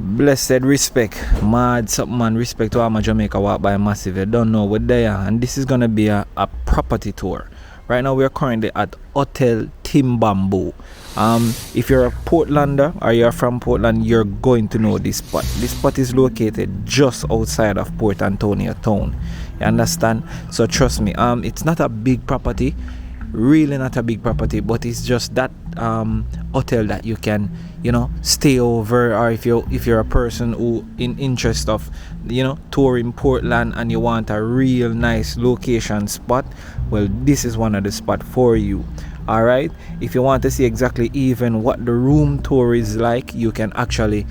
Blessed respect, mad something man. Respect to all my Jamaica Walk by Massive. You don't know what they are, and this is gonna be a property tour. Right now, we are currently at Hotel Timbambo. If you're a Portlander or you're from Portland, you're going to know this spot. This spot is located just outside of Port Antonio town. You understand? So trust me. It's not a big property, really not a big property, but it's just that hotel that you can stay over, or if you're a person who in interest of touring Portland and you want a real nice location spot, well, this is one of the spot for you. All right, if you want to see exactly even what the room tour is like, you can actually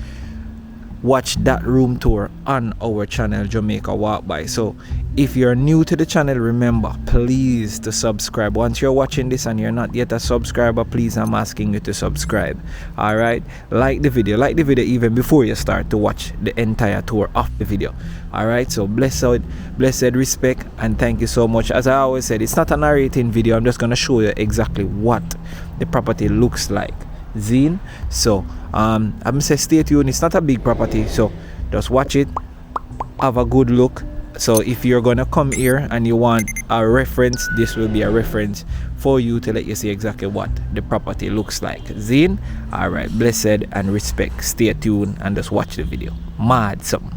watch that room tour on our channel Jamaica Walk By. So if you're new to the channel, remember, please to subscribe. Once you're watching this and you're not yet a subscriber, please, I'm asking you to subscribe. All right, like the video even before you start to watch the entire tour of the video. All right, so blessed respect, and thank you so much. As I always said, it's not a narrating video. I'm just going to show you exactly what the property looks like. Zine. So I'm gonna say stay tuned. It's not a big property, so just watch it, have a good look. So if you're gonna come here and you want a reference, this will be a reference for you to let you see exactly what the property looks like. Zine. Alright, blessed and respect. Stay tuned and just watch the video. Mad something.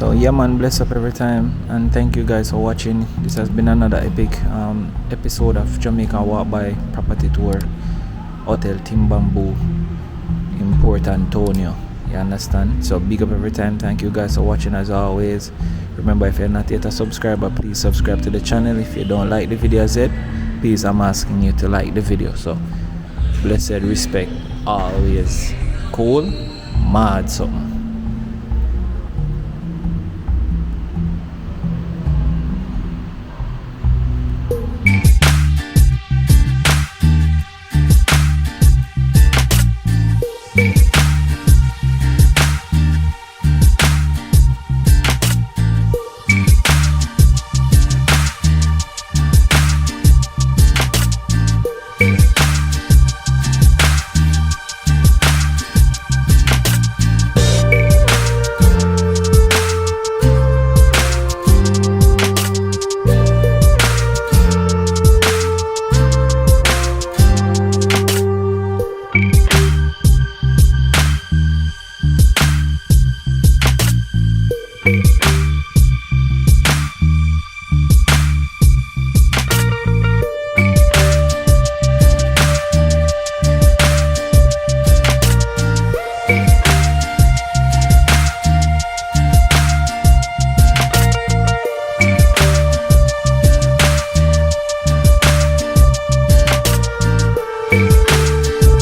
So yeah man, bless up every time, and thank you guys for watching. This has been another epic episode of Jamaica Walk By Property Tour, Hotel Timbambu in Port Antonio. You understand? So big up every time. Thank you guys for watching as always. Remember, if you're not yet a subscriber, please subscribe to the channel. If you don't like the videos yet, please, I'm asking you to like the video. So blessed respect always. Cool, mad something.